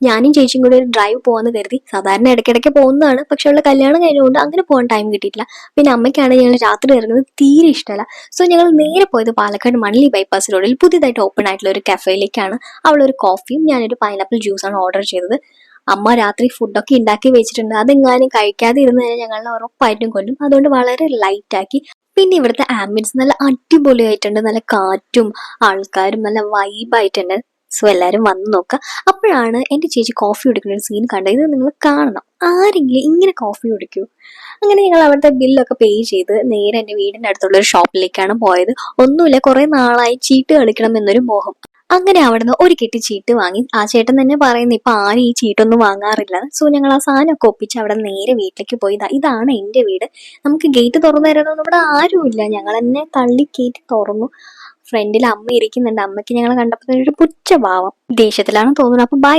ഞാനും ചേച്ചിയും കൂടി ഒരു ഡ്രൈവ് പോകാന്ന് കരുതി. സാധാരണ ഇടയ്ക്കിടയ്ക്ക് പോകുന്നതാണ്, പക്ഷെ അവളുടെ കല്യാണം കഴിഞ്ഞുകൊണ്ട് അങ്ങനെ പോകാൻ ടൈം കിട്ടിയിട്ടില്ല. പിന്നെ അമ്മയ്ക്കാണെങ്കിൽ ഞങ്ങൾ രാത്രി ഇറങ്ങുന്നത് തീരെ ഇഷ്ടമല്ല. സോ ഞങ്ങൾ നേരെ പോയത് പാലക്കാട് മണലി ബൈപ്പാസ് റോഡിൽ പുതിയതായിട്ട് ഓപ്പൺ ആയിട്ടുള്ള ഒരു കഫേയിലേക്കാണ്. അവളൊരു കോഫിയും ഞാനൊരു പൈനാപ്പിൾ ജ്യൂസാണ് ഓർഡർ ചെയ്തത്. അമ്മ രാത്രി ഫുഡൊക്കെ ഉണ്ടാക്കി വെച്ചിട്ടുണ്ട്. അതെങ്ങാനും കഴിക്കാതെ ഇരുന്ന് കഴിഞ്ഞാൽ ഞങ്ങളെ ഉറപ്പായിട്ടും കൊല്ലും. അതുകൊണ്ട് വളരെ ലൈറ്റ് ആക്കി. പിന്നെ ഇവിടുത്തെ ആംബിയൻസ് നല്ല അടിപൊളിയായിട്ടുണ്ട്. നല്ല കാറ്റും ആൾക്കാരും നല്ല വൈബായിട്ടുണ്ട്. സോ എല്ലാവരും വന്ന് നോക്കുക. അപ്പോഴാണ് എൻ്റെ ചേച്ചി കോഫി കുടിക്കുന്ന ഒരു സീൻ കണ്ടത്. ഇത് നിങ്ങൾ കാണണം. ആരെങ്കിലും ഇങ്ങനെ കോഫി കുടിക്കൂ? അങ്ങനെ ഞങ്ങൾ അവിടുത്തെ ബില്ലൊക്കെ പേ ചെയ്ത് നേരെ എൻ്റെ വീടിൻ്റെ അടുത്തുള്ള ഒരു ഷോപ്പിലേക്കാണ് പോയത്. ഒന്നുമില്ല, കുറെ നാളായി ചീട്ട് കളിക്കണം എന്നൊരു മോഹം. അങ്ങനെ അവിടുന്ന് ഒരു കെട്ടി ചീട്ട് വാങ്ങി. ആ ചേട്ടൻ തന്നെ പറയുന്നു ഇപ്പൊ ആരും ഈ ചീട്ടൊന്നും വാങ്ങാറില്ല. സോ ഞങ്ങൾ ആ സാധനമൊക്കെ ഒപ്പിച്ച് അവിടെ നേരെ വീട്ടിലേക്ക് പോയി. ഇതാണ് എൻ്റെ വീട്. നമുക്ക് ഗേറ്റ് തുറന്നു തരാനൊന്നും ഇവിടെ ആരുമില്ല. ഞങ്ങൾ തന്നെ തള്ളി കയറ്റി തുറന്നു. ഫ്രണ്ടിൽ അമ്മ ഇരിക്കുന്നുണ്ട്. അമ്മയ്ക്ക് ഞങ്ങളെ കണ്ടപ്പോൾ ഒരു പുച്ഛഭാവം, ദേഷ്യത്തിലാണ് തോന്നുന്നത്. അപ്പൊ ബൈ.